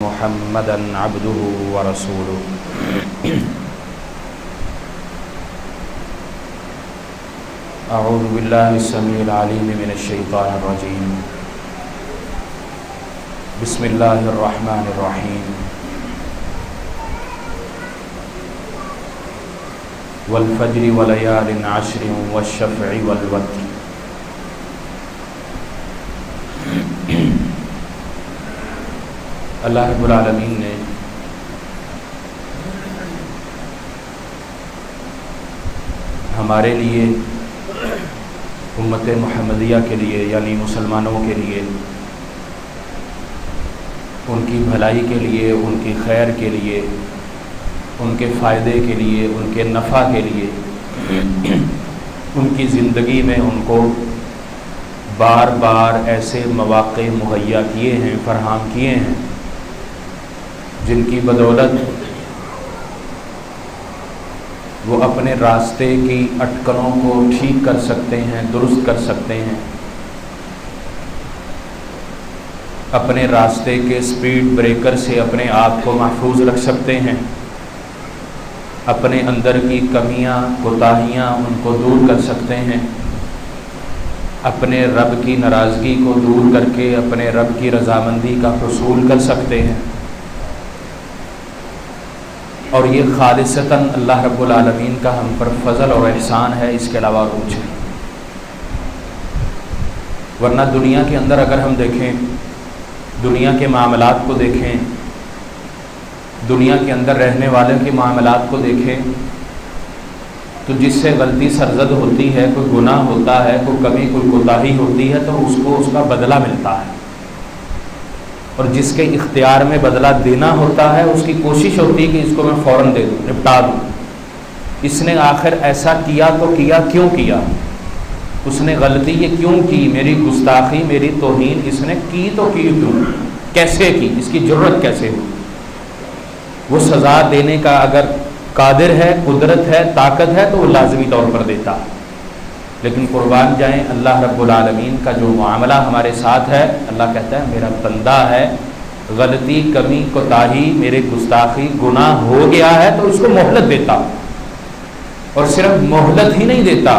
محمدا عبده ورسوله اعوذ باللہ السمیع العلیم من الشیطان الرجیم بسم اللہ الرحمن الرحیم والفجر وليال عشر والشفع والوتر اللہ رب العالمین نے ہمارے لیے امت محمدیہ کے لیے یعنی مسلمانوں کے لیے ان کی بھلائی کے لیے ان کی خیر کے لیے ان کے فائدے کے لیے ان کے نفع کے لیے ان کی زندگی میں ان کو بار بار ایسے مواقع مہیا کیے ہیں فراہم کیے ہیں جن کی بدولت وہ اپنے راستے کی اٹکنوں کو ٹھیک کر سکتے ہیں، درست کر سکتے ہیں، اپنے راستے کے سپیڈ بریکر سے اپنے آپ کو محفوظ رکھ سکتے ہیں، اپنے اندر کی کمیاں کوتاہیاں ان کو دور کر سکتے ہیں، اپنے رب کی ناراضگی کو دور کر کے اپنے رب کی رضامندی کا حصول کر سکتے ہیں، اور یہ خالصتاً اللہ رب العالمین کا ہم پر فضل اور احسان ہے، اس کے علاوہ اور کچھ نہیں۔ ورنہ دنیا کے اندر اگر ہم دیکھیں، دنیا کے معاملات کو دیکھیں، دنیا کے اندر رہنے والوں کے معاملات کو دیکھیں، تو جس سے غلطی سرزد ہوتی ہے، کوئی گناہ ہوتا ہے، کوئی کمی کوئی کوتاہی ہوتی ہے، تو اس کو اس کا بدلہ ملتا ہے، اور جس کے اختیار میں بدلہ دینا ہوتا ہے اس کی کوشش ہوتی ہے کہ اس کو میں فوراً دے دوں، نپٹا دوں۔ اس نے آخر ایسا کیا تو کیا کیوں کیا، اس نے غلطی یہ کیوں کی، میری گستاخی میری توہین اس نے کی تو کی کیوں، کیسے کی، اس کی جرت کیسے ہوئی۔ وہ سزا دینے کا اگر قادر ہے، قدرت ہے، طاقت ہے تو وہ لازمی طور پر دیتا ہے، لیکن قربان جائیں اللہ رب العالمین کا جو معاملہ ہمارے ساتھ ہے، اللہ کہتا ہے میرا بندہ ہے، غلطی کمی کوتاہی میرے گستاخی گناہ ہو گیا ہے تو اس کو مہلت دیتا، اور صرف مہلت ہی نہیں دیتا،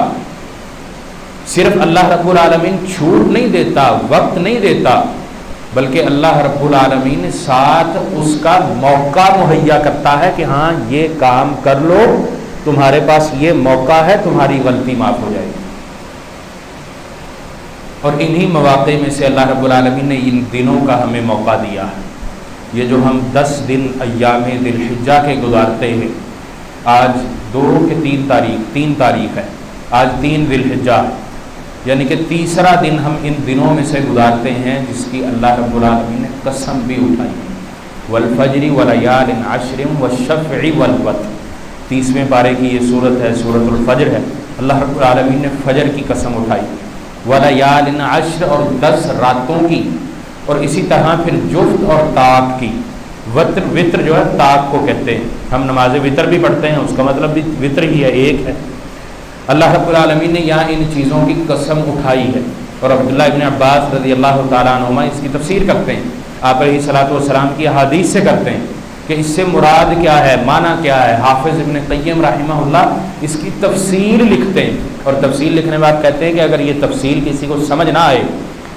صرف اللہ رب العالمین چھوٹ نہیں دیتا، وقت نہیں دیتا، بلکہ اللہ رب العالمین ساتھ اس کا موقع مہیا کرتا ہے کہ ہاں یہ کام کر لو، تمہارے پاس یہ موقع ہے، تمہاری غلطی معاف ہو جائے گی۔ اور انہی مواقع میں سے اللہ رب العالمین نے ان دنوں کا ہمیں موقع دیا ہے۔ یہ جو ہم 10 دن ایام ذی الحجہ کے گزارتے ہیں، آج 2 کہ 3 تاریخ ہے، آج 3 ذی الحجہ ہے، یعنی کہ تیسرا دن ہم ان دنوں میں سے گزارتے ہیں جس کی اللہ رب العالمین نے قسم بھی اٹھائی ہے، والفجر ولیال عشر والشفع والوتر۔ 30ویں پارے کی یہ صورت ہے، سورۃ الفجر ہے۔ اللہ رب العالمین نے فجر کی قسم اٹھائی، ولیال عشر اور 10 راتوں کی، اور اسی طرح پھر جفت اور طاق کی۔ وتر جو ہے طاق کو کہتے ہیں، ہم نماز وتر بھی پڑھتے ہیں، اس کا مطلب بھی وتر ہی ہے، ایک ہے۔ اللہ رب العالمین نے یہاں ان چیزوں کی قسم اٹھائی ہے، اور عبداللہ ابن عباس رضی اللہ تعالیٰ عنہما اس کی تفسیر کرتے ہیں، آپ علیہ الصلوۃ والسلام کی حدیث سے کرتے ہیں کہ اس سے مراد کیا ہے، معنی کیا ہے۔ حافظ ابن قیم رحمہ اللہ اس کی تفسیر لکھتے ہیں، اور تفسیر لکھنے کے بعد کہتے ہیں کہ اگر یہ تفسیر کسی کو سمجھ نہ آئے،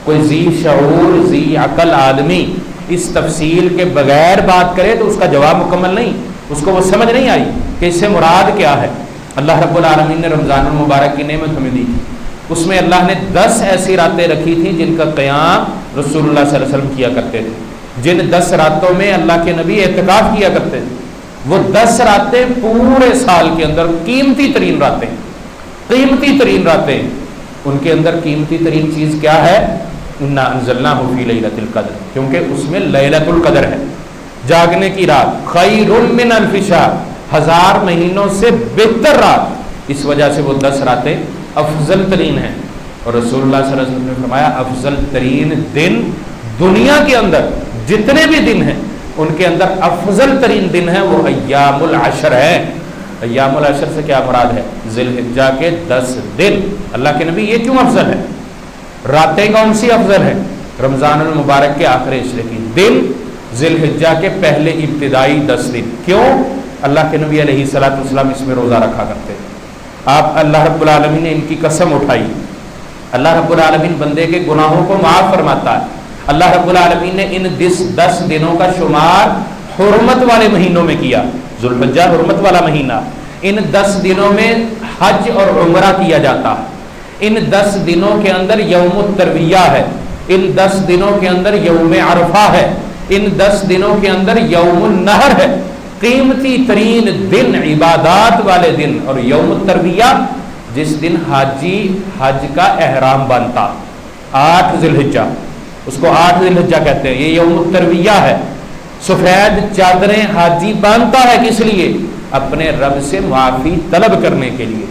کوئی ذی شعور ذی عقل آدمی اس تفسیر کے بغیر بات کرے تو اس کا جواب مکمل نہیں، اس کو وہ سمجھ نہیں آئی کہ اس سے مراد کیا ہے۔ اللہ رب العالمین نے رمضان المبارک کی نعمت ہمیں دی، اس میں اللہ نے 10 ایسی راتیں رکھی تھیں جن کا قیام رسول اللہ صلی اللہ علیہ وسلم کیا کرتے تھے، جن 10 راتوں میں اللہ کے نبی اعتکاف کیا کرتے تھے۔ وہ 10 راتیں پورے سال کے اندر قیمتی ترین راتیں، قیمتی ترین راتیں، ان کے اندر قیمتی ترین چیز کیا ہے؟ انا انزلناہ فی لیلۃ القدر، کیونکہ اس میں لیلۃ القدر ہے، جاگنے کی رات، خیر من الف شہر، 1000 مہینوں سے بہتر رات، اس وجہ سے وہ 10 راتیں افضل ترین ہیں۔ اور رسول اللہ صلی اللہ علیہ وسلم نے فرمایا افضل ترین دن دنیا کے اندر جتنے بھی دن ہیں ان کے اندر افضل ترین دن ہے وہ ایام العشر ہے۔ ایام العشر سے کیا مراد ہے؟ ذی الحجہ کے 10 دن۔ اللہ کے نبی یہ کیوں افضل ہے؟ راتیں کون سی افضل ہے؟ رمضان المبارک کے آخر عشرے کی دن ذی الحجہ کے پہلے ابتدائی 10 دن. کیوں؟ اللہ کے نبی علیہ الصلوۃ والسلام اس میں روزہ رکھا کرتے تھے. آپ اللہ رب العالمین نے ان کی قسم اٹھائی. اللہ رب العالمین بندے کے گناہوں کو معاف فرماتا ہے. اللہ رب العالمین نے ان 10 دنوں کا شمار حرمت والے مہینوں میں کیا. ذو الحجہ حرمت والا مہینہ. ان 10 دنوں میں حج اور عمرہ کیا جاتا ہے. ان 10 دنوں کے اندر یوم الترویہ ہے. ان 10 دنوں کے اندر یوم عرفہ ہے. ان 10 دنوں کے اندر یوم النحر ہے. قیمتی ترین دن، عبادات والے دن. اور یوم الترویہ جس دن حاجی حج کا احرام باندھتا، 8 ذی الحجہ، اس کو 8 ذی الحجہ کہتے ہیں. یہ یوم الترویہ ہے. سفید چادریں حاجی باندھتا ہے کس لیے؟ اپنے رب سے معافی طلب کرنے کے لیے.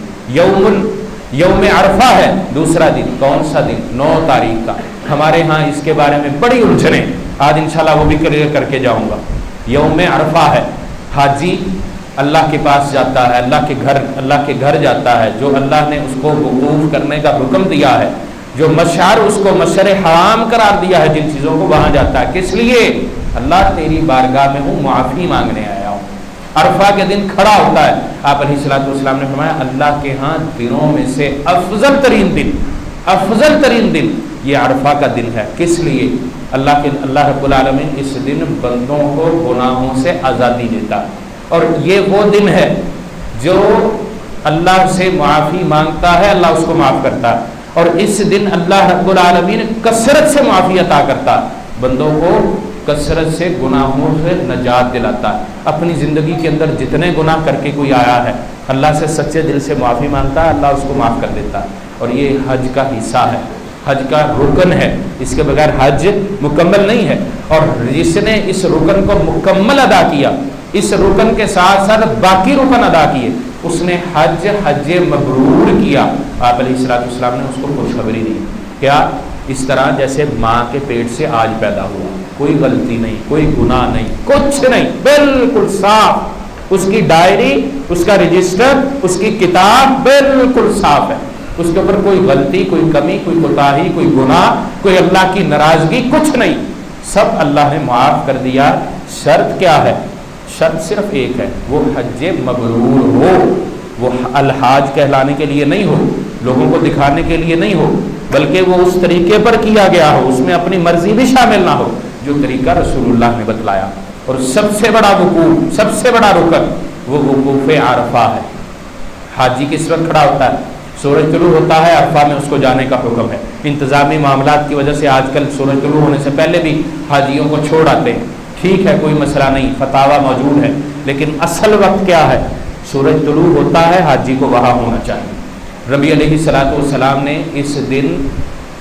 یوم عرفہ ہے دوسرا دن. کون سا دن؟ 9 تاریخ کا. ہمارے ہاں اس کے بارے میں بڑی الجھنیں، آج انشاءاللہ وہ بھی کلیئر کر کے جاؤں گا. یوم عرفہ ہے. حاجی اللہ کے پاس جاتا ہے، اللہ کے گھر جاتا ہے. جو اللہ نے اس کو وقوف کرنے کا حکم دیا ہے، جو مشعر اس کو مشعر حرام قرار دیا ہے، جن چیزوں کو وہاں جاتا ہے. کس لیے؟ اللہ تیری بارگاہ میں ہوں، معافی مانگنے آیا ہوں. عرفہ کے دن کھڑا ہوتا ہے. آپ علیہ الصلوۃ والسلام نے فرمایا اللہ کے ہاں دنوں میں سے افضل ترین دن یہ عرفہ کا دن ہے. کس لیے؟ اللہ رب العالمین اس دن بندوں کو گناہوں سے آزادی دیتا ہے. اور یہ وہ دن ہے جو اللہ سے معافی مانگتا ہے، اللہ اس کو معاف کرتا ہے. اور اس دن اللہ رب العالمین کثرت سے معافی عطا کرتا ہے، بندوں کو کثرت سے گناہوں سے نجات دلاتا ہے. اپنی زندگی کے اندر جتنے گناہ کر کے کوئی آیا ہے، اللہ سے سچے دل سے معافی مانگتا ہے، اللہ اس کو معاف کر دیتا ہے. اور یہ حج کا حصہ ہے، حج کا رکن ہے. اس کے بغیر حج مکمل نہیں ہے. اور جس نے اس رکن کو مکمل ادا کیا، اس رکن کے ساتھ ساتھ باقی رکن ادا کیے، اس نے حج مبرور کیا. آپ علیہ الصلوۃ والسلام نے اس کو خوشخبری دی. کیا؟ اس طرح جیسے ماں کے پیٹ سے آج پیدا ہوا، کوئی غلطی نہیں، کوئی گناہ نہیں، کچھ نہیں، بالکل صاف. اس کی ڈائری، اس کا رجسٹر، اس کی کتاب بالکل صاف ہے. اس کے اوپر کوئی غلطی، کوئی کمی، کوئی کوتاہی، کوئی گناہ، کوئی اللہ کی ناراضگی، کچھ نہیں. سب اللہ نے معاف کر دیا. شرط کیا ہے؟ شرط صرف ایک ہے، وہ حج مبرور ہو. وہ الحاج کہلانے کے لیے نہیں ہو، لوگوں کو دکھانے کے لیے نہیں ہو، بلکہ وہ اس طریقے پر کیا گیا ہو، اس میں اپنی مرضی بھی شامل نہ ہو جو طریقہ رسول اللہ نے بتلایا. اور سب سے بڑا وقوف، سب سے بڑا رکن وہ وقوف عرفہ ہے. حاجی کس وقت کھڑا ہوتا ہے؟ سورج طلوع ہوتا ہے، عرفہ میں اس کو جانے کا حکم ہے. انتظامی معاملات کی وجہ سے آج کل سورج طلوع ہونے سے پہلے بھی حاجیوں کو چھوڑ آتے ہیں. ٹھیک ہے، کوئی مسئلہ نہیں، فتاویٰ موجود ہے، لیکن اصل وقت کیا ہے؟ سورج طلوع ہوتا ہے، حاجی کو وہاں ہونا چاہیے. نبی علیہ الصلوۃ والسلام نے اس دن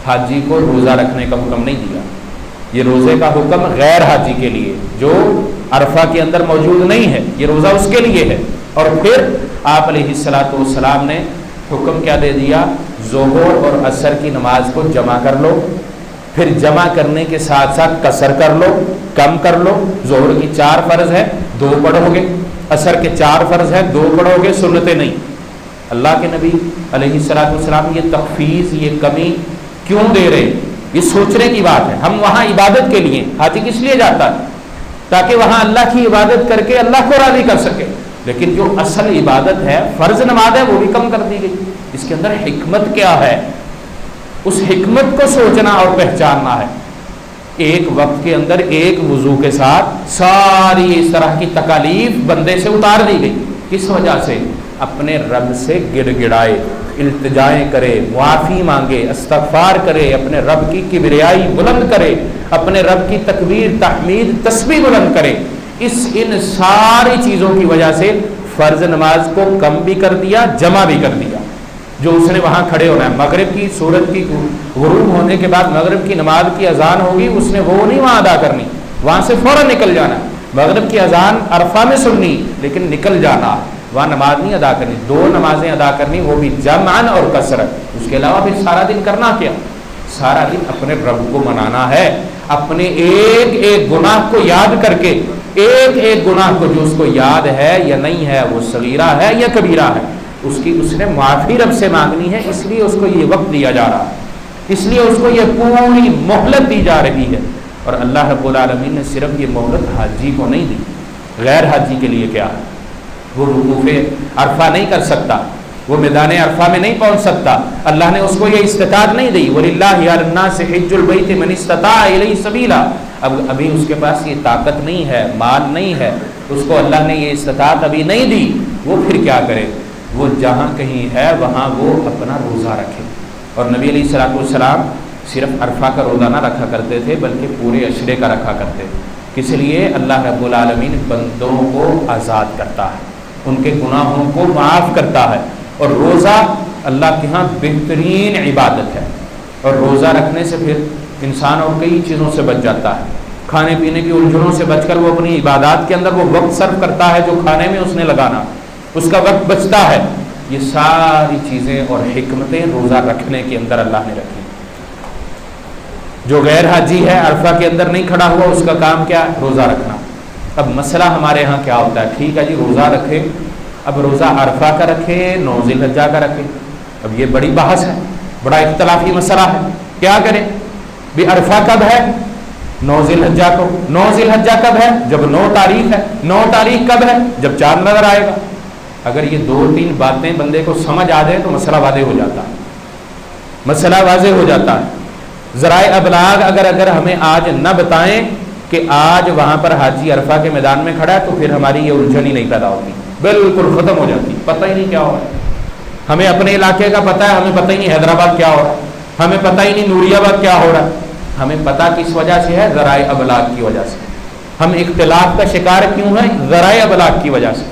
حاجی کو روزہ رکھنے کا حکم نہیں دیا. یہ روزے کا حکم غیر حاجی کے لیے جو عرفہ کے اندر موجود نہیں ہے، یہ روزہ اس کے لیے ہے. اور پھر آپ علیہ الصلوۃ والسلام نے حکم کیا دے دیا؟ ظہر اور عصر کی نماز کو جمع کر لو. پھر جمع کرنے کے ساتھ ساتھ قصر کر لو، کم کر لو. ظہر کی 4 فرض ہے، 2 پڑھو گے. عصر کے 4 فرض ہے، 2 پڑھو گے، سنتیں نہیں. اللہ کے نبی علیہ الصلوۃ والسلام یہ تخفیف، یہ کمی کیوں دے رہے؟ یہ سوچنے کی بات ہے. ہم وہاں عبادت کے لیے، حاجی کس لیے جاتا ہے؟ تاکہ وہاں اللہ کی عبادت کر کے اللہ کو راضی کر سکے. لیکن جو اصل عبادت ہے، فرض نماز ہے، وہ بھی کم کر دی گئی. اس کے اندر حکمت کیا ہے؟ اس حکمت کو سوچنا اور پہچاننا ہے. ایک وقت کے اندر ایک وضو کے ساتھ ساری اس طرح کی تکالیف بندے سے اتار دی گئی. کس وجہ سے؟ اپنے رب سے گڑ گڑائے، التجائیں کرے، معافی مانگے، استغفار کرے، اپنے رب کی کبریائی بلند کرے، اپنے رب کی تکبیر، تحمید، تسبیح بلند کرے. ان ساری چیزوں کی وجہ سے فرض نماز کو کم بھی کر دیا، جمع بھی کر دیا. جو اس نے وہاں کھڑے ہونا ہے، مغرب کی سورج کی غروب ہونے کے بعد مغرب کی نماز کی اذان ہوگی، اس نے وہ نہیں وہاں ادا کرنی، وہاں سے فوراً نکل جانا. مغرب کی اذان عرفہ میں سننی، لیکن نکل جانا، وہاں نماز نہیں ادا کرنی. 2 نمازیں ادا کرنی، وہ بھی جمعاً اور کثرت. اس کے علاوہ پھر سارا دن کرنا کیا؟ سارا دن اپنے رب کو منانا ہے، اپنے ایک ایک گناہ کو یاد کر کے، ایک ایک گناہ کو جو اس کو یاد ہے یا نہیں ہے، وہ صغیرہ ہے یا کبیرہ ہے، اس نے معافی رب سے مانگنی ہے. اس لیے اس کو یہ وقت دیا جا رہا ہے، اس لیے اس کو یہ پوری مہلت دی جا رہی ہے. اور اللہ رب العالمین نے صرف یہ مہلت حاجی کو نہیں دی، غیر حاجی کے لیے کیا ہے؟ وہ وقوف عرفہ نہیں کر سکتا، وہ میدان عرفہ میں نہیں پہنچ سکتا، اللہ نے اس کو یہ استطاعت نہیں دی۔ وَلِلَّهِ عَلَى النَّاسِ حِجُّ الْبَيْتِ مَنِ اسْتَطَاعَ إِلَيْهِ سَبِيلًا، ابھی اس کے پاس یہ طاقت نہیں ہے، مال نہیں ہے، اس کو اللہ نے یہ استطاعت ابھی نہیں دی، وہ پھر کیا کرے؟ وہ جہاں کہیں ہے وہاں وہ اپنا روزہ رکھے۔ اور نبی علیہ الصلوۃ والسلام صرف عرفہ کا روزہ نہ رکھا کرتے تھے بلکہ پورے عشرے کا رکھا کرتے تھے۔ کس لیے؟ اللہ رب العالمین بندوں کو آزاد کرتا ہے، ان کے گناہوں کو معاف کرتا ہے، اور روزہ اللہ کے ہاں بہترین عبادت ہے۔ اور روزہ رکھنے سے پھر انسان اور کئی چیزوں سے بچ جاتا ہے، کھانے پینے کی الجھنوں سے بچ کر وہ اپنی عبادات کے اندر وہ وقت صرف کرتا ہے جو کھانے میں اس نے لگانا، اس کا وقت بچتا ہے۔ یہ ساری چیزیں اور حکمتیں روزہ رکھنے کے اندر اللہ نے رکھی۔ جو غیر حاجی ہے عرفہ کے اندر نہیں کھڑا ہوا، اس کا کام کیا ہے؟ روزہ رکھنا۔ اب مسئلہ ہمارے ہاں کیا ہوتا ہے؟ ٹھیک ہے جی روزہ رکھے، اب روزہ عرفہ کا رکھے، 9 ذی الحجہ کا رکھے، اب یہ بڑی بحث ہے، بڑا اختلافی مسئلہ ہے، کیا کریں بھی؟ عرفہ کب ہے؟ 9 ذی الحجہ کو۔ 9 ذی الحجہ کب ہے؟ جب 9 تاریخ ہے۔ 9 تاریخ کب ہے؟ جب چاند نظر آئے گا۔ اگر یہ 2-3 باتیں بندے کو سمجھ آ جائے تو مسئلہ واضح ہو جاتا ہے، مسئلہ واضح ہو جاتا ہے۔ ذرائع ابلاغ اگر ہمیں آج نہ بتائیں کہ آج وہاں پر حاجی عرفہ کے میدان میں کھڑا ہے تو پھر ہماری یہ الجھن ہی نہیں پیدا ہوتی، بالکل ختم ہو جاتی، پتہ ہی نہیں کیا ہو رہا ہے۔ ہمیں اپنے علاقے کا پتہ ہے، ہمیں پتہ ہی نہیں حیدرآباد کیا ہو رہا ہے، ہمیں پتہ ہی نہیں نوری آباد کیا ہو رہا ہے۔ ہمیں پتہ کس وجہ سے ہے؟ ذرائع ابلاغ کی وجہ سے۔ ہم اختلاف کا شکار کیوں ہیں؟ ذرائع ابلاغ کی وجہ سے۔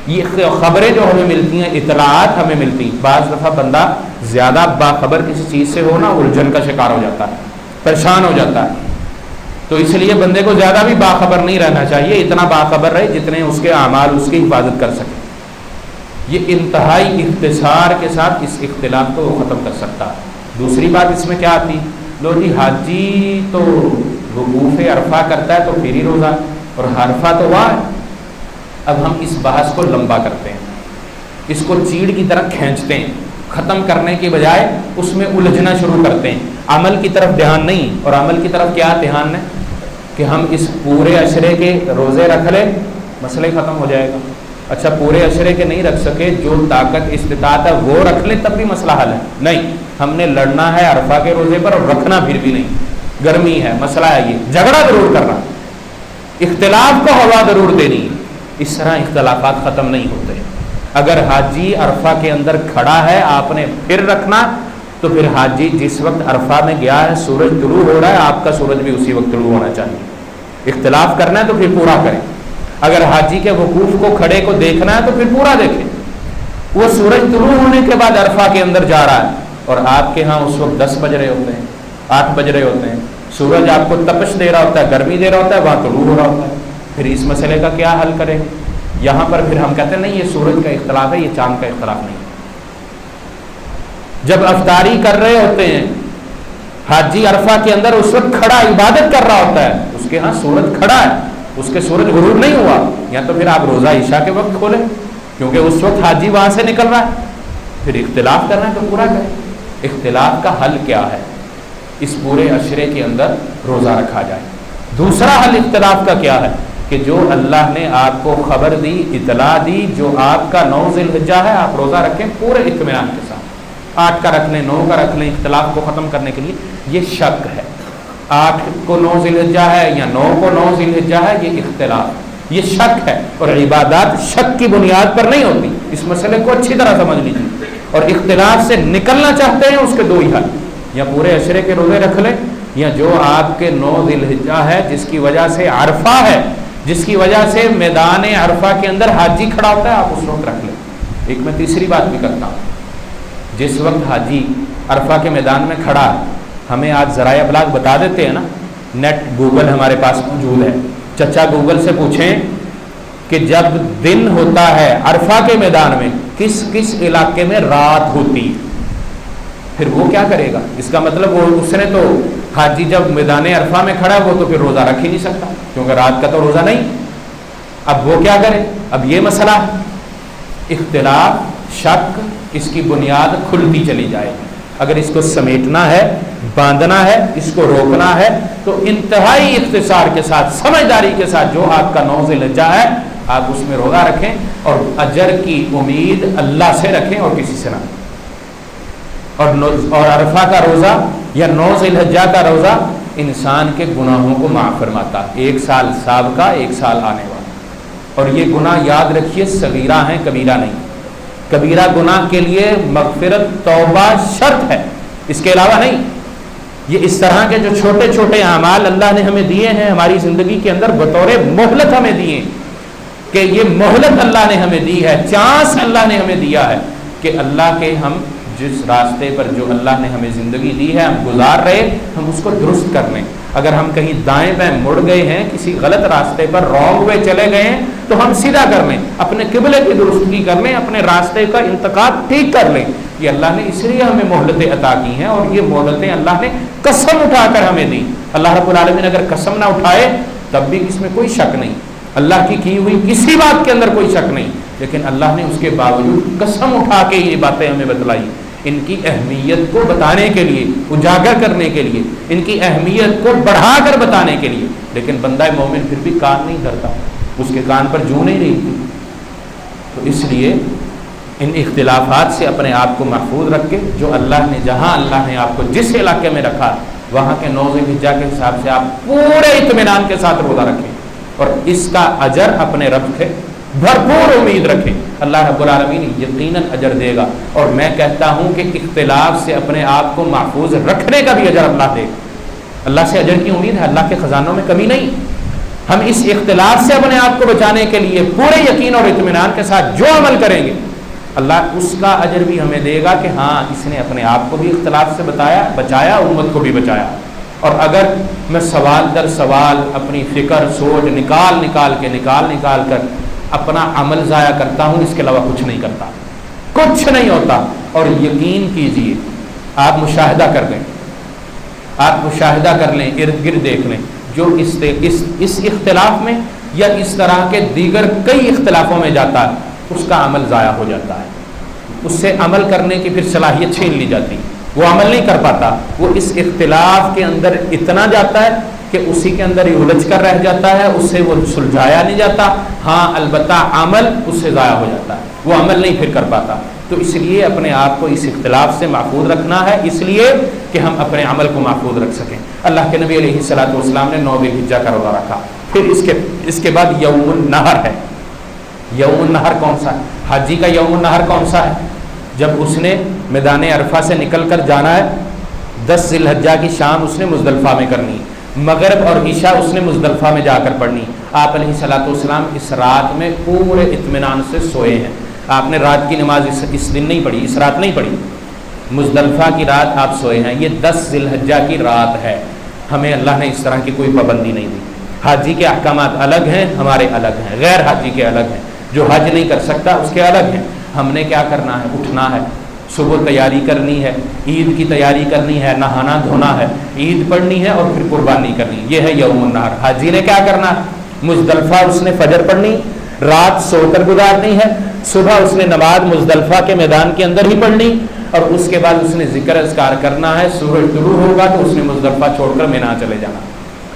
یہ خبریں جو ہمیں ملتی ہیں، اطلاعات ہمیں ملتی ہیں، بعض دفعہ بندہ زیادہ باخبر کسی چیز سے ہو نا، الجھن کا شکار ہو جاتا ہے، پریشان ہو جاتا ہے۔ تو اس لیے بندے کو زیادہ بھی باخبر نہیں رہنا چاہیے، اتنا باخبر رہے جتنے اس کے اعمال اس کی حفاظت کر سکے۔ یہ انتہائی اختصار کے ساتھ اس اختلاف کو وہ ختم کر سکتا ہے۔ دوسری بات اس میں کیا آتی؟ لو جی حاجی تو وقوف عرفہ کرتا ہے تو پھر ہی روزہ، اور عرفہ تو وہاں ہے۔ اب ہم اس بحث کو لمبا کرتے ہیں، اس کو چیڑ کی طرح کھینچتے ہیں، ختم کرنے کے بجائے اس میں الجھنا شروع کرتے ہیں، عمل کی طرف دھیان نہیں۔ اور عمل کی طرف کیا دھیان ہے کہ ہم اس پورے عشرے کے روزے رکھ لیں، مسئلہ ختم ہو جائے گا۔ اچھا پورے عشرے کے نہیں رکھ سکے، جو طاقت استطاعت ہے وہ رکھ لیں تب بھی مسئلہ حل ہے؟ نہیں، ہم نے لڑنا ہے عرفہ کے روزے پر اور رکھنا پھر بھی نہیں۔ گرمی ہے، مسئلہ ہے، یہ جھگڑا ضرور کرنا، اختلاف کو ہوا ضرور دینی، اس طرح اختلافات ختم نہیں ہوتے۔ اگر حاجی عرفہ کے اندر کھڑا ہے، آپ نے پھر رکھنا، تو پھر حاجی جس وقت عرفہ میں گیا ہے سورج طلوع ہو رہا ہے، آپ کا سورج بھی اسی وقت طلوع ہونا چاہیے۔ اختلاف کرنا ہے تو پھر پورا کریں۔ اگر حاجی کے وقوف کو کھڑے کو دیکھنا ہے تو پھر پورا دیکھیں۔ وہ سورج طلوع ہونے کے بعد عرفہ کے اندر جا رہا ہے اور آپ کے ہاں اس وقت 10 بج رہے ہوتے ہیں، 8 بج رہے ہوتے ہیں، سورج آپ کو تپش دے رہا ہوتا ہے، گرمی دے رہا ہوتا ہے، وہاں طلوع ہو رہا ہوتا ہے، پھر اس مسئلے کا کیا حل کریں؟ یہاں پر پھر ہم کہتے ہیں نہیں یہ سورج کا اختلاف ہے، یہ چاند کا اختلاف نہیں۔ جب افطاری کر رہے ہوتے ہیں حاجی عرفہ کے اندر، اس وقت کھڑا عبادت کر رہا ہوتا ہے، اس کے ہاں سورج کھڑا ہے، اس کے سورج غروب نہیں ہوا، یا تو پھر آپ روزہ عشاء کے وقت کھولیں کیونکہ اس وقت حاجی وہاں سے نکل رہا ہے۔ پھر اختلاف کرنا ہے تو پورا کریں۔ اختلاف کا حل کیا ہے؟ اس پورے عشرے کے اندر روزہ رکھا جائے۔ دوسرا حل اختلاف کا کیا ہے کہ جو اللہ نے آپ کو خبر دی، اطلاع دی، جو آپ کا 9 ذی الحجہ ہے، آپ روزہ رکھیں پورے اطمینان کے ساتھ، 8 کا رکھ لیں، 9 کا رکھ لیں، اختلاف کو ختم کرنے کے لیے۔ یہ شک ہے، 8 کو 9 ذی الحجہ ہے یا 9 کو 9 ذی الحجہ ہے، یہ اختلاف، یہ شک ہے، اور عبادات شک کی بنیاد پر نہیں ہوتی۔ اس مسئلے کو اچھی طرح سمجھ لیجیے۔ اور اختلاف سے نکلنا چاہتے ہیں، اس کے 2 ہی حل، یا پورے عشرے کے روزے رکھ لیں، یا جو آپ کے 9 ذی الحجہ ہے جس کی وجہ سے عرفہ ہے، جس کی وجہ سے میدان عرفہ کے اندر حاجی کھڑا ہوتا ہے، آپ اس وقت رکھ لیں۔ ایک میں تیسری بات بھی کرتا ہوں، جس وقت حاجی عرفہ کے میدان میں کھڑا ہے، ہمیں آج ذرائع ابلاغ بتا دیتے ہیں نا، نیٹ گوگل ہمارے پاس موجود ہے، چچا گوگل سے پوچھیں کہ جب دن ہوتا ہے عرفہ کے میدان میں کس کس علاقے میں رات ہوتی، پھر وہ کیا کرے گا؟ اس کا مطلب وہ اس نے تو حاجی جب میدان عرفہ میں کھڑا ہے وہ تو پھر روزہ رکھ ہی نہیں سکتا کیونکہ رات کا تو روزہ نہیں۔ اب وہ کیا کرے؟ اب یہ مسئلہ ہے، اختلاف، شک، اس کی بنیاد کھلتی چلی جائے۔ اگر اس کو سمیٹنا ہے، باندھنا ہے، اس کو روکنا ہے تو انتہائی اختصار کے ساتھ، سمجھداری کے ساتھ جو آپ کا 9 ذی الحجہ ہے آپ اس میں روزہ رکھیں اور اجر کی امید اللہ سے رکھیں اور کسی سے نہ۔ اور عرفہ کا روزہ یا 9 ذی الحجہ کا روزہ انسان کے گناہوں کو معاف فرماتا ہے، 1 سال سابقہ 1 سال آنے والا۔ اور یہ گناہ یاد رکھیے صغیرہ ہیں، کبیرہ نہیں۔ کبیرہ گناہ کے لیے مغفرت توبہ شرط ہے، اس کے علاوہ نہیں۔ یہ اس طرح کے جو چھوٹے چھوٹے اعمال اللہ نے ہمیں دیے ہیں ہماری زندگی کے اندر بطور مہلت ہمیں دیے، کہ یہ مہلت اللہ نے ہمیں دی ہے، چانس اللہ نے ہمیں دیا ہے کہ اللہ کے ہم جس راستے پر جو اللہ نے ہمیں زندگی دی ہے ہم گزار رہے، ہم اس کو درست کر لیں۔ اگر ہم کہیں دائیں بائیں مڑ گئے ہیں، کسی غلط راستے پر رانگ وے چلے گئے ہیں تو ہم سیدھا کر لیں، اپنے قبلے کی درستگی کر لیں، اپنے راستے کا انتخاب ٹھیک کر لیں۔ یہ اللہ نے اس لیے ہمیں مہلتیں عطا کی ہیں، اور یہ مہلتیں اللہ نے قسم اٹھا کر ہمیں دی۔ اللہ رب العالمین اگر قسم نہ اٹھائے تب بھی اس میں کوئی شک نہیں، اللہ کی ہوئی کسی بات کے اندر کوئی شک نہیں، لیکن اللہ نے اس کے باوجود قسم اٹھا کے یہ باتیں ہمیں بتلائی، ان کی اہمیت کو بتانے کے لیے، اجاگر کرنے کے لیے، ان کی اہمیت کو بڑھا کر بتانے کے لیے۔ لیکن بندہ مومن پھر بھی کان نہیں دھرتا، اس کے کان پر جوں نہیں رہی تھی۔ تو اس لیے ان اختلافات سے اپنے آپ کو محفوظ رکھ کے، جو اللہ نے جہاں اللہ نے آپ کو جس علاقے میں رکھا وہاں کے 9 ذی الحجہ کے حساب سے آپ پورے اطمینان کے ساتھ روزہ رکھیں اور اس کا اجر اپنے رب سے بھرپور امید رکھیں۔ اللہ رب العالمین یقیناً اجر دے گا، اور میں کہتا ہوں کہ اختلاف سے اپنے آپ کو محفوظ رکھنے کا بھی اجر اللہ دے گا۔ اللہ سے اجر کی امید ہے، اللہ کے خزانوں میں کمی نہیں۔ ہم اس اختلاف سے اپنے آپ کو بچانے کے لیے پورے یقین اور اطمینان کے ساتھ جو عمل کریں گے اللہ اس کا اجر بھی ہمیں دے گا کہ ہاں اس نے اپنے آپ کو بھی اختلاف سے بچایا، امت کو بھی بچایا۔ اور اگر میں سوال در سوال اپنی فکر سوچ نکال کر اپنا عمل ضائع کرتا ہوں، اس کے علاوہ کچھ نہیں کرتا، کچھ نہیں ہوتا۔ اور یقین کیجئے، آپ مشاہدہ کر لیں، ارد گرد دیکھ لیں، جو اس اختلاف میں یا اس طرح کے دیگر کئی اختلافوں میں جاتا ہے اس کا عمل ضائع ہو جاتا ہے، اس سے عمل کرنے کی پھر صلاحیت چھین لی جاتی، وہ عمل نہیں کر پاتا، وہ اس اختلاف کے اندر اتنا جاتا ہے کہ اسی کے اندر ہی الجھ کر رہ جاتا ہے، اس سے وہ سلجھایا نہیں جاتا۔ ہاں البتہ عمل اس سے ضائع ہو جاتا ہے، وہ عمل نہیں پھر کر پاتا۔ تو اس لیے اپنے آپ کو اس اختلاف سے محفوظ رکھنا ہے، اس لیے کہ ہم اپنے عمل کو محفوظ رکھ سکیں۔ اللہ کے نبی علیہ الصلوۃ والسلام نے 9 ذی الحجہ کا روزہ رکھا، پھر اس کے بعد یوم النحر ہے۔ یوم النحر کون سا ہے؟ حاجی کا یوم النحر کون سا ہے؟ جب اس نے میدان عرفہ سے نکل کر جانا ہے، 10 ذی الحجہ کی شام اس نے مزدلفہ میں کرنی ہے، مغرب اور عشاء اس نے مزدلفہ میں جا کر پڑھنی۔ آپ علیہ الصلوۃ والسلام اس رات میں پورے اطمینان سے سوئے ہیں، آپ نے رات کی نماز اس دن نہیں پڑھی، اس رات نہیں پڑھی، مزدلفہ کی رات آپ سوئے ہیں۔ یہ 10 ذی الحجہ کی رات ہے، ہمیں اللہ نے اس طرح کی کوئی پابندی نہیں دی۔ حاجی کے احکامات الگ ہیں، ہمارے الگ ہیں، غیر حاجی کے الگ ہیں، جو حج نہیں کر سکتا اس کے الگ ہیں۔ ہم نے کیا کرنا ہے؟ اٹھنا ہے، صبح تیاری کرنی ہے، عید کی تیاری کرنی ہے، نہانا دھونا ہے، عید پڑھنی ہے اور پھر قربانی کرنی، یہ ہے یوم النحر۔ حاجی نے کیا کرنا ہے؟ مزدلفہ اس نے فجر پڑھنی، رات سو کر گزارنی ہے، صبح اس نے نماز مزدلفہ کے میدان کے اندر ہی پڑھنی، اور اس کے بعد اس نے ذکر اذکار کرنا ہے۔ سورج طلوع ہوگا تو اس نے مزدلفہ چھوڑ کر مینا چلے جانا،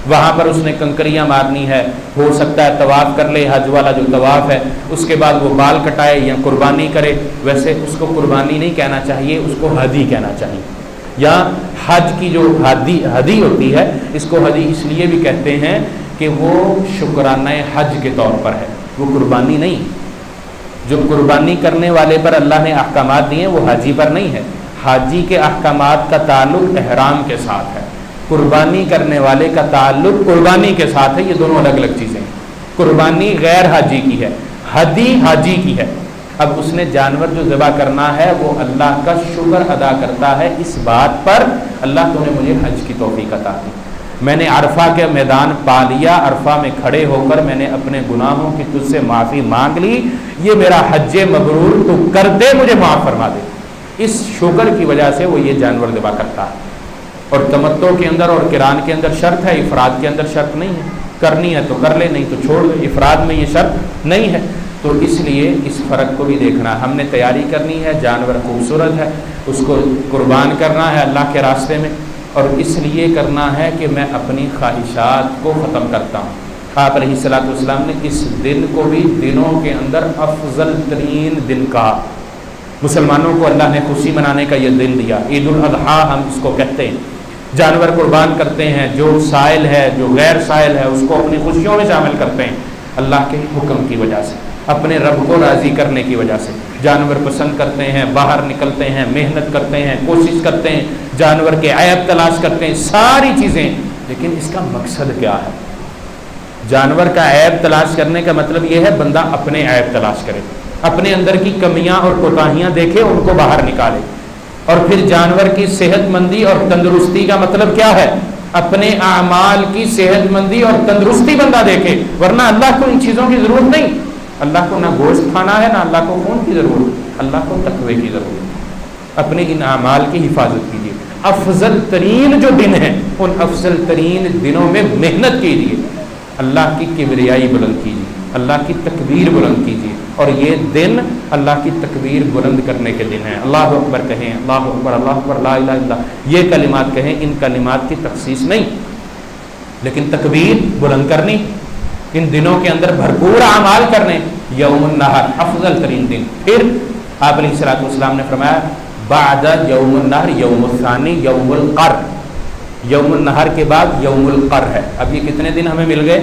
وہاں پر اس نے کنکریاں مارنی ہے، ہو سکتا ہے طواف کر لے، حج والا جو طواف ہے، اس کے بعد وہ بال کٹائے یا قربانی کرے۔ ویسے اس کو قربانی نہیں کہنا چاہیے، اس کو ہدی کہنا چاہیے، یا حج کی جو ہدی ہوتی ہے، اس کو ہدی اس لیے بھی کہتے ہیں کہ وہ شکرانہ حج کے طور پر ہے، وہ قربانی نہیں۔ جو قربانی کرنے والے پر اللہ نے احکامات دیے وہ حاجی پر نہیں ہے، حاجی کے احکامات کا تعلق احرام کے ساتھ ہے، قربانی کرنے والے کا تعلق قربانی کے ساتھ ہے، یہ دونوں الگ الگ چیزیں ہیں۔ قربانی غیر حاجی کی ہے، ہدی حاجی کی ہے۔ اب اس نے جانور جو ذبح کرنا ہے وہ اللہ کا شکر ادا کرتا ہے اس بات پر، اللہ تو نے مجھے حج کی توفیق عطا کی، میں نے عرفہ کے میدان پا لیا، عرفہ میں کھڑے ہو کر میں نے اپنے گناہوں کی تجھ سے معافی مانگ لی، یہ میرا حج مبرور تو کر دے، مجھے معاف فرما دے۔ اس شکر کی وجہ سے وہ یہ جانور ذبح کرتا ہے۔ اور تمتع کے اندر اور قران کے اندر شرط ہے، افراد کے اندر شرط نہیں ہے، کرنی ہے تو کر لے، نہیں تو چھوڑ دے، افراد میں یہ شرط نہیں ہے۔ تو اس لیے اس فرق کو بھی دیکھنا. ہم نے تیاری کرنی ہے, جانور خوبصورت ہے, اس کو قربان کرنا ہے اللہ کے راستے میں, اور اس لیے کرنا ہے کہ میں اپنی خواہشات کو ختم کرتا ہوں. آپ علیہ الصلوۃ والسلام نے اس دن کو بھی دنوں کے اندر افضل ترین دن کہا. مسلمانوں کو اللہ نے خوشی منانے کا یہ دن دیا. عید الاضحیٰ ہم اس کو کہتے ہیں. جانور قربان کرتے ہیں, جو سائل ہے جو غیر سائل ہے اس کو اپنی خوشیوں میں شامل کرتے ہیں. اللہ کے حکم کی وجہ سے, اپنے رب کو راضی کرنے کی وجہ سے جانور پسند کرتے ہیں, باہر نکلتے ہیں, محنت کرتے ہیں, کوشش کرتے ہیں, جانور کے عیب تلاش کرتے ہیں, ساری چیزیں. لیکن اس کا مقصد کیا ہے؟ جانور کا عیب تلاش کرنے کا مطلب یہ ہے بندہ اپنے عیب تلاش کرے, اپنے اندر کی کمیاں اور کوتاہیاں دیکھے, ان کو باہر نکالے. اور پھر جانور کی صحت مندی اور تندرستی کا مطلب کیا ہے؟ اپنے اعمال کی صحت مندی اور تندرستی بندہ دیکھے. ورنہ اللہ کو ان چیزوں کی ضرورت نہیں. اللہ کو نہ گوشت کھانا ہے, نہ اللہ کو خون کی ضرورت, اللہ کو تقوی کی ضرورت ہے. اپنے ان اعمال کی حفاظت کیجیے. افضل ترین جو دن ہیں ان افضل ترین دنوں میں محنت کیجیے, اللہ کی کبریائی بلند کیجیے, اللہ کی تکبیر بلند کیجیے. اور یہ دن اللہ کی تکبیر بلند کرنے کے دن ہیں. اللہ اکبر کہیں, اللہ اکبر, اللہ اکبر, لا الہ الا اللہ, یہ کلمات کہیں. ان کلمات کی تخصیص نہیں, لیکن تکبیر بلند کرنی, ان دنوں کے اندر بھرپور اعمال کرنے. یوم النحر افضل ترین دن. پھر آپ علیہ الصلوۃ والسلام نے فرمایا بعد یوم النحر یوم الثانی یوم القر. یوم النحر کے بعد یوم القر ہے. اب یہ کتنے دن ہمیں مل گئے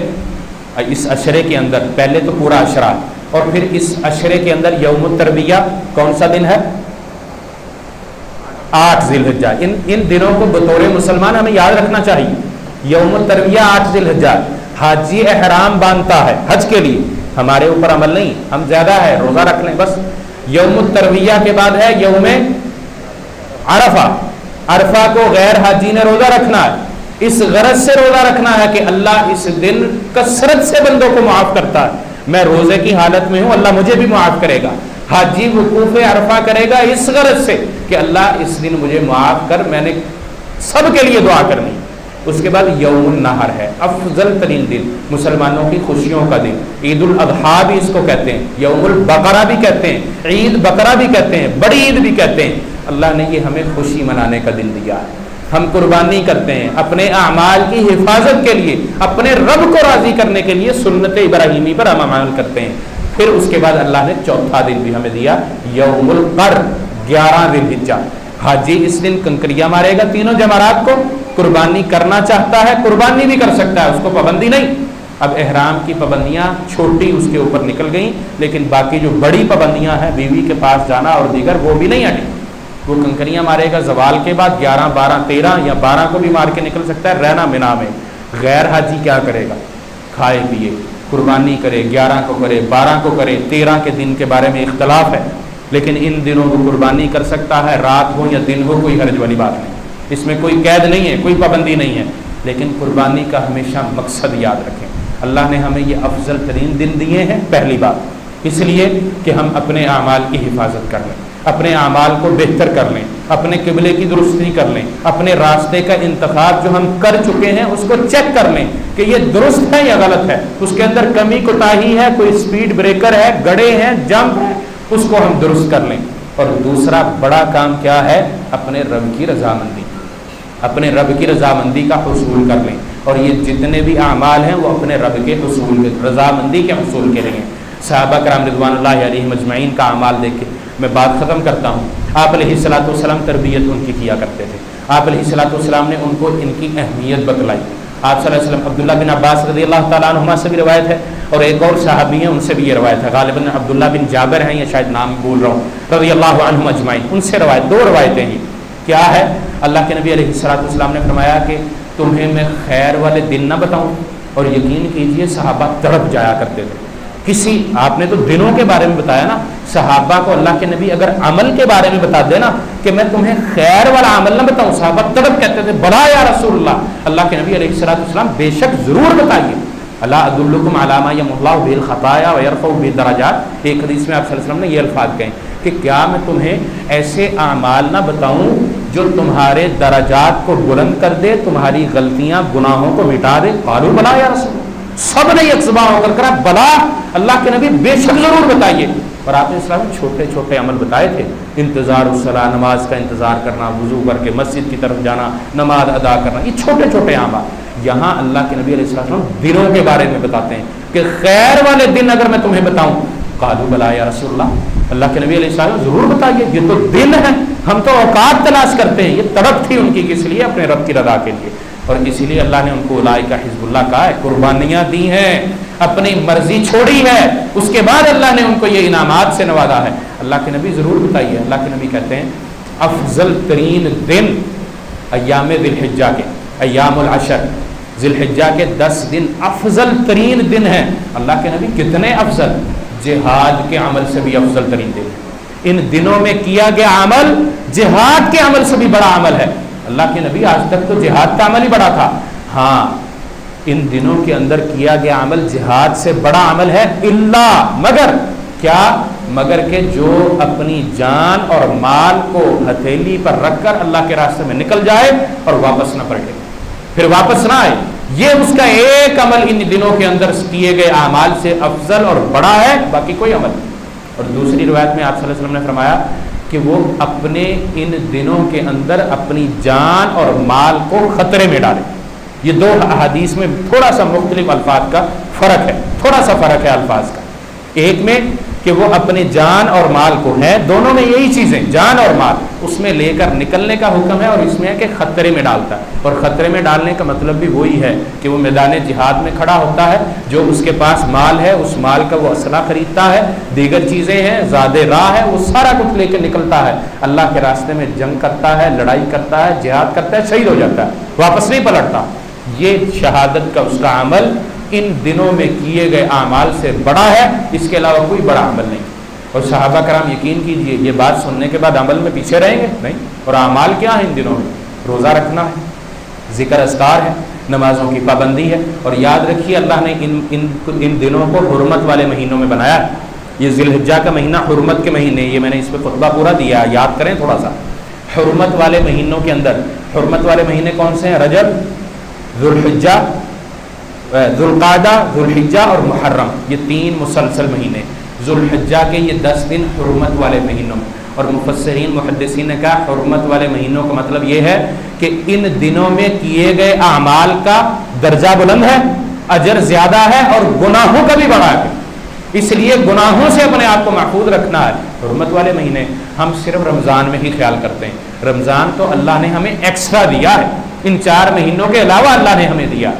اس عشرے کے اندر؟ پہلے تو پورا عشرہ, اور پھر اس عشرے کے اندر یوم التربیہ. کون سا دن ہے؟ 8 ذی الحجہ. ان دنوں کو بطور مسلمان ہمیں یاد رکھنا چاہیے. یوم التربیہ 8 ذی الحجہ. حاجی احرام باندھتا ہے حج کے لیے, ہمارے اوپر عمل نہیں, ہم زیادہ ہے روزہ رکھ لیں بس. یوم التربیہ کے بعد ہے یوم عرفہ. عرفہ کو غیر حاجی نے روزہ رکھنا ہے, اس غرض سے روزہ رکھنا ہے کہ اللہ اس دن کثرت سے بندوں کو معاف کرتا ہے. میں روزے کی حالت میں ہوں, اللہ مجھے بھی معاف کرے گا. حاجی وقوف عرفہ کرے گا اس غرض سے کہ اللہ اس دن مجھے معاف کر, میں نے سب کے لیے دعا کرنی. اس کے بعد یوم النحر ہے, افضل ترین دن, مسلمانوں کی خوشیوں کا دن. عید الاضحیٰ بھی اس کو کہتے ہیں, یوم البقرہ بھی کہتے ہیں, عید بقرہ بھی کہتے ہیں, بڑی عید بھی کہتے ہیں. اللہ نے یہ ہمیں خوشی منانے کا دن دیا ہے. ہم قربانی کرتے ہیں اپنے اعمال کی حفاظت کے لیے, اپنے رب کو راضی کرنے کے لیے سنت ابراہیمی پر ہم عمل کرتے ہیں. پھر اس کے بعد اللہ نے چوتھا دن بھی ہمیں دیا, یوم القر 11 ذی الحجہ. حاجی اس دن کنکریاں مارے گا تینوں جمرات کو. قربانی کرنا چاہتا ہے قربانی بھی کر سکتا ہے, اس کو پابندی نہیں. اب احرام کی پابندیاں چھوٹی اس کے اوپر نکل گئیں, لیکن باقی جو بڑی پابندیاں ہیں, بیوی کے پاس جانا اور دیگر, وہ بھی نہیں ہٹی. وہ کنکریاں مارے گا زوال کے بعد 11, 12, 13 یا 12 کو بھی مار کے نکل سکتا ہے, رہنا منا میں. غیر حاجی کیا کرے گا؟ کھائے پیے, قربانی کرے, 11 کو کرے, 12 کو کرے. 13 کے دن کے بارے میں اختلاف ہے, لیکن ان دنوں کو قربانی کر سکتا ہے, رات ہو یا دن ہو, کوئی حرج والی بات نہیں. اس میں کوئی قید نہیں ہے, کوئی پابندی نہیں ہے. لیکن قربانی کا ہمیشہ مقصد یاد رکھیں. اللہ نے ہمیں یہ افضل ترین دن دیے ہیں, پہلی بات اس لیے کہ ہم اپنے اعمال کی حفاظت کر لیں, اپنے اعمال کو بہتر کر لیں, اپنے قبلے کی درستی کر لیں, اپنے راستے کا انتخاب جو ہم کر چکے ہیں اس کو چیک کر لیں کہ یہ درست ہے یا غلط ہے, اس کے اندر کمی کوتاہی ہے, کوئی سپیڈ بریکر ہے, گڑے ہیں, جمپ ہے, اس کو ہم درست کر لیں. اور دوسرا بڑا کام کیا ہے؟ اپنے رب کی رضامندی, اپنے رب کی رضامندی کا حصول کر لیں. اور یہ جتنے بھی اعمال ہیں وہ اپنے رب کے حصول کے, رضامندی کے حصول کے لیے. صحابہ کرام رضوان اللہ علیہم اجمعین کا اعمال دیکھ کے میں بات ختم کرتا ہوں. آپ علیہ الصلوۃ والسلام تربیت ان کی کیا کرتے تھے. آپ علیہ الصلوۃ والسلام نے ان کو ان کی اہمیت بتلائی. آپ صلی اللہ علیہ وسلم, عبداللہ بن عباس رضی اللہ تعالیٰ عنہما سے بھی روایت ہے, اور ایک اور صحابی ہیں ان سے بھی یہ روایت ہے, غالباً عبداللہ بن جابر ہیں یا شاید نام بول رہا ہوں, رضی اللہ عنہم اجمعین. ان سے روایت, 2 روایتیں ہیں. کیا ہے؟ اللہ کے نبی علیہ الصلوۃ والسلام نے فرمایا کہ تمہیں میں خیر والے دن نہ بتاؤں؟ اور یقین کیجئے صحابہ تڑپ جایا کرتے تھے. کسی, آپ نے تو دنوں کے بارے میں بتایا نا, صحابہ کو اللہ کے نبی اگر عمل کے بارے میں بتا دے نا کہ میں تمہیں خیر والا عمل نہ بتاؤں, صحابہ تڑپ کہتے تھے بلا یا رسول اللہ. اللہ کے نبی علیہ الصلوۃ والسلام بے شک ضرور بتائیے. اللہ ادلکم علی ما یمحو اللہ بہ الخطایا ویرفع بہ الدرجات. ایک حدیث میں آپ صلی اللہ علیہ وسلم نے یہ الفاظ کہیں کہ کیا میں تمہیں ایسے اعمال نہ بتاؤں جو تمہارے درجات کو بلند کر دے, تمہاری غلطیاں گناہوں کو مٹا دے؟ قالوا بلا یا رسول. سب نے یک زبان ہو کر کرا بلا اللہ کے نبی بے شک ضرور بتائیے. اور آپ نے اسلام میں چھوٹے چھوٹے عمل بتائے تھے. انتظار الصلاۃ، نماز کا انتظار کرنا، وضو کر کے مسجد کی طرف جانا، نماز ادا کرنا، یہ چھوٹے چھوٹے عمل. یہاں اللہ کے نبی علیہ السلام دنوں کے بارے میں بتاتے ہیں کہ خیر والے دن اگر میں تمہیں بتاؤں، قالوا بلا یا رسول اللہ کے نبی علیہ السلام ضرور بتائیے، یہ تو دن ہے، ہم تو اوقات تلاش کرتے ہیں. یہ تڑپ تھی ان کی کس لیے؟ اپنے رب کی رضا کے لیے. اور اسی لیے اللہ نے ان کو اولئک حزب اللہ کہا ہے. قربانیاں دی ہیں، اپنی مرضی چھوڑی ہے، اس کے بعد اللہ نے ان کو یہ انعامات سے نوازا ہے. اللہ کے نبی ضرور بتائیے. اللہ کے نبی کہتے ہیں افضل ترین دن ایام ذی الحجہ کے، ایام العشر، ذی الحجہ کے 10 دن افضل ترین دن ہیں. اللہ کے نبی کتنے افضل؟ جہاد کے عمل سے بھی افضل ترین دن ہے. ان دنوں میں کیا گیا عمل جہاد کے عمل سے بھی بڑا عمل ہے. اللہ کے نبی آج تک تو جہاد کا عمل ہی بڑا تھا. ہاں ان دنوں کے اندر کیا گیا عمل جہاد سے بڑا عمل ہے. اللہ مگر کیا؟ مگر کہ جو اپنی جان اور مال کو ہتھیلی پر رکھ کر اللہ کے راستے میں نکل جائے اور واپس نہ پلٹے، پھر واپس نہ آئے، یہ اس کا ایک عمل ان دنوں کے اندر کیے گئے اعمال سے افضل اور بڑا ہے، باقی کوئی عمل نہیں. اور دوسری روایت میں آپ صلی اللہ علیہ وسلم نے فرمایا کہ وہ اپنے ان دنوں کے اندر اپنی جان اور مال کو خطرے میں ڈالے. یہ دو احادیث میں تھوڑا سا مختلف الفاظ کا فرق ہے، تھوڑا سا فرق ہے الفاظ کا. ایک میں کہ وہ اپنے جان اور مال کو ہے، دونوں میں یہی چیزیں جان اور مال اس میں لے کر نکلنے کا حکم ہے، اور اس میں ہے کہ خطرے میں ڈالتا ہے. اور خطرے میں ڈالنے کا مطلب بھی وہی ہے کہ وہ میدان جہاد میں کھڑا ہوتا ہے، جو اس کے پاس مال ہے اس مال کا وہ اسلحہ خریدتا ہے، دیگر چیزیں ہیں، زاد راہ ہے، وہ سارا کچھ لے کے نکلتا ہے، اللہ کے راستے میں جنگ کرتا ہے، لڑائی کرتا ہے، جہاد کرتا ہے، شہید ہو جاتا ہے، واپس نہیں پلٹتا. یہ شہادت کا اس کا عمل ان دنوں میں کیے گئے اعمال سے بڑا ہے، اس کے علاوہ کوئی بڑا عمل نہیں. اور صحابہ کرام یقین کیجئے یہ بات سننے کے بعد عمل میں پیچھے رہیں گے نہیں. اور اعمال کیا ہے ان دنوں میں؟ روزہ رکھنا ہے، ذکر اذکار ہے، نمازوں کی پابندی ہے. اور یاد رکھیے اللہ نے ان دنوں کو حرمت والے مہینوں میں بنایا ہے. یہ ذی الحجہ کا مہینہ حرمت کے مہینے، یہ میں نے اس پہ خطبہ پورا دیا ہے، یاد کریں تھوڑا سا. حرمت والے مہینوں کے اندر حرمت والے مہینے کون سے ہیں؟ رجب، ذوالحجہ، ذوالقعدہ، ذوالحجہ اور محرم، یہ 3 مسلسل مہینے. ذوالحجہ کے یہ 10 دن حرمت والے مہینوں میں. اور مفسرین محدثین نے کہا حرمت والے مہینوں کا مطلب یہ ہے کہ ان دنوں میں کیے گئے اعمال کا درجہ بلند ہے، اجر زیادہ ہے، اور گناہوں کا بھی بڑا ہے. اس لیے گناہوں سے اپنے آپ کو محفوظ رکھنا ہے. حرمت والے مہینے ہم صرف رمضان میں ہی خیال کرتے ہیں. رمضان تو اللہ نے ہمیں ایکسٹرا دیا ہے، ان 4 مہینوں کے علاوہ اللہ نے ہمیں دیا.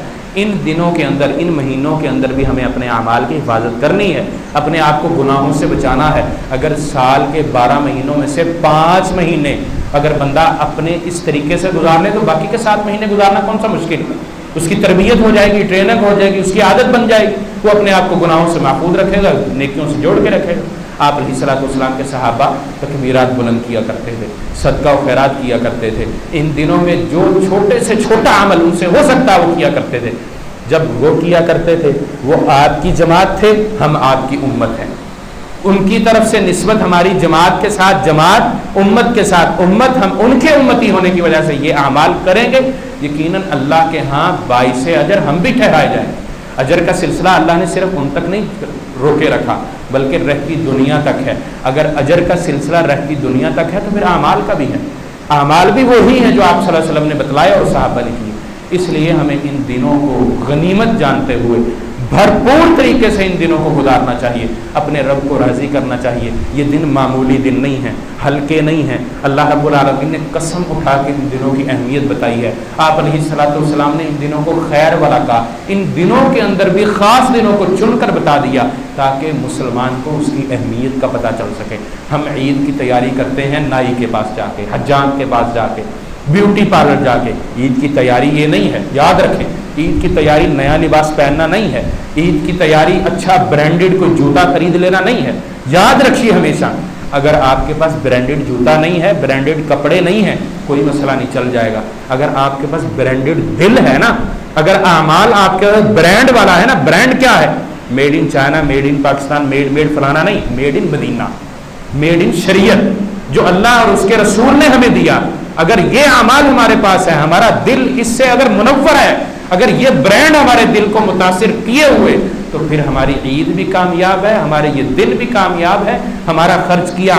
ان دنوں کے اندر، ان مہینوں کے اندر بھی ہمیں اپنے اعمال کی حفاظت کرنی ہے، اپنے آپ کو گناہوں سے بچانا ہے. اگر سال کے 12 مہینوں میں سے 5 مہینے اگر بندہ اپنے اس طریقے سے گزار لے تو باقی کے 7 مہینے گزارنا کون سا مشکل ہے. اس کی تربیت ہو جائے گی، ٹریننگ ہو جائے گی، اس کی عادت بن جائے گی، وہ اپنے آپ کو گناہوں سے محفوظ رکھے گا، نیکیوں سے جوڑ کے رکھے گا. آپ علیہ الصلوۃ والسلام کے صحابہ تکبیرات بلند کیا کرتے تھے، صدقہ و خیرات کیا کرتے تھے. ان دنوں میں جو چھوٹے سے چھوٹا عمل ان سے ہو سکتا ہے وہ کیا کرتے تھے. جب وہ کیا کرتے تھے وہ آپ کی جماعت تھے، ہم آپ کی امت ہیں. ان کی طرف سے نسبت ہماری جماعت کے ساتھ، جماعت امت کے ساتھ، امت ہم ان کے امتی ہونے کی وجہ سے یہ اعمال کریں گے، یقیناً اللہ کے ہاں باعث اجر ہم بھی ٹھہرائے جائیں. اجر کا سلسلہ اللہ نے صرف ان تک نہیں روکے رکھا بلکہ رہتی دنیا تک ہے. اگر اجر کا سلسلہ رہتی دنیا تک ہے تو پھر اعمال کا بھی ہے. اعمال بھی وہی ہیں جو آپ صلی اللہ علیہ وسلم نے بتلائے اور صحابہ نے کیے. اس لیے ہمیں ان دنوں کو غنیمت جانتے ہوئے بھرپور طریقے سے ان دنوں کو گزارنا چاہیے، اپنے رب کو راضی کرنا چاہیے. یہ دن معمولی دن نہیں ہیں، ہلکے نہیں ہیں. اللہ رب العالمین نے قسم اٹھا کے ان دنوں کی اہمیت بتائی ہے. آپ علیہ الصلوۃ والسلام نے ان دنوں کو خیر والا کہا. ان دنوں کے اندر بھی خاص دنوں کو چن کر بتا دیا تاکہ مسلمان کو اس کی اہمیت کا پتہ چل سکے. ہم عید کی تیاری کرتے ہیں نائی کے پاس جا کے، حجام کے پاس جا کے، بیوٹی پارلر جا کے. عید کی تیاری یہ نہیں ہے، یاد رکھیں. عید کی تیاری نیا لباس پہننا نہیں ہے. عید کی تیاری اچھا برانڈڈ کوئی جوتا خرید لینا نہیں ہے. یاد رکھیے ہمیشہ اگر آپ کے پاس برانڈڈ جوتا نہیں ہے، برانڈڈ کپڑے نہیں ہیں، کوئی مسئلہ نہیں، چل جائے گا. اگر آپ کے پاس برانڈڈ دل ہے نا، اگر اعمال آپ کے پاس برانڈ والا ہے نا، برانڈ کیا ہے؟ Made in China, made in Pakistan, made فلانا نہیں، made in Medina, made in شریعت جو اللہ اور اس کے رسول نے ہمیں دیا. اگر یہ اعمال ہمارے پاس ہے، ہمارا دل اس سے اگر منور ہے، اگر یہ برانڈ ہمارے دل کو متاثر کیے ہوئے تو پھر ہماری عید بھی کامیاب ہے، ہمارے یہ دن بھی کامیاب ہے، ہمارا خرچ کیا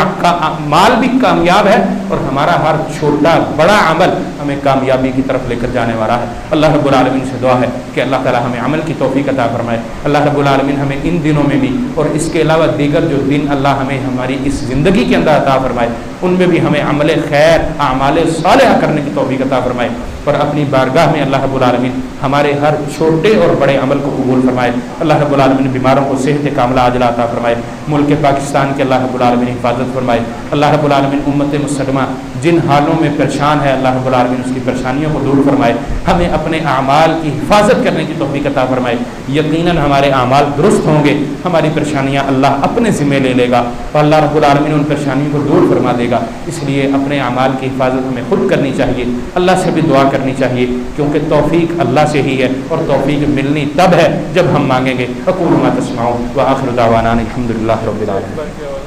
مال بھی کامیاب ہے، اور ہمارا ہر چھوٹا بڑا عمل ہمیں کامیابی کی طرف لے کر جانے والا ہے۔ اللہ رب العالمین سے دعا ہے کہ اللہ تعالی ہمیں عمل کی توفیق عطا فرمائے۔ اللہ رب العالمین ہمیں ان دنوں میں بھی اور اس کے علاوہ دیگر جو دن اللہ ہمیں ہماری اس زندگی کے اندر عطا فرمائے ان میں بھی ہمیں عمل خیر اعمال صالحہ کرنے کی توفیق عطا فرمائے، اور اپنی بارگاہ میں اللہ رب العالمین ہمارے ہر چھوٹے اور بڑے عمل کو قبول فرمائے۔ اللہ رب العالمین بیماروں کو صحت کاملہ عاجلہ عطا فرمائے، ملک پاکستان کے اللہ رب العالمین حفاظت فرمائے۔ اللہ رب العالمین امت مسلمہ جن حالوں میں پریشان ہے اللہ رب العالمین اس کی پریشانیوں کو دور فرمائے، ہمیں اپنے اعمال کی حفاظت کرنے کی توفیق عطا فرمائے۔ یقیناً ہمارے اعمال درست ہوں گے، ہماری پریشانیاں اللہ اپنے ذمہ لے لے گا اور اللہ رب العالمین ان پریشانیوں کو دور فرما دے گا۔ اس لیے اپنے اعمال کی حفاظت ہمیں خود کرنی چاہیے، اللہ سے بھی دعا کرنی چاہیے، کیونکہ توفیق اللہ سے ہی ہے اور توفیق ملنی تب ہے جب ہم مانگیں گے۔ اقول ما تسمعون وآخر دعوانا الحمد للہ رب العالمین۔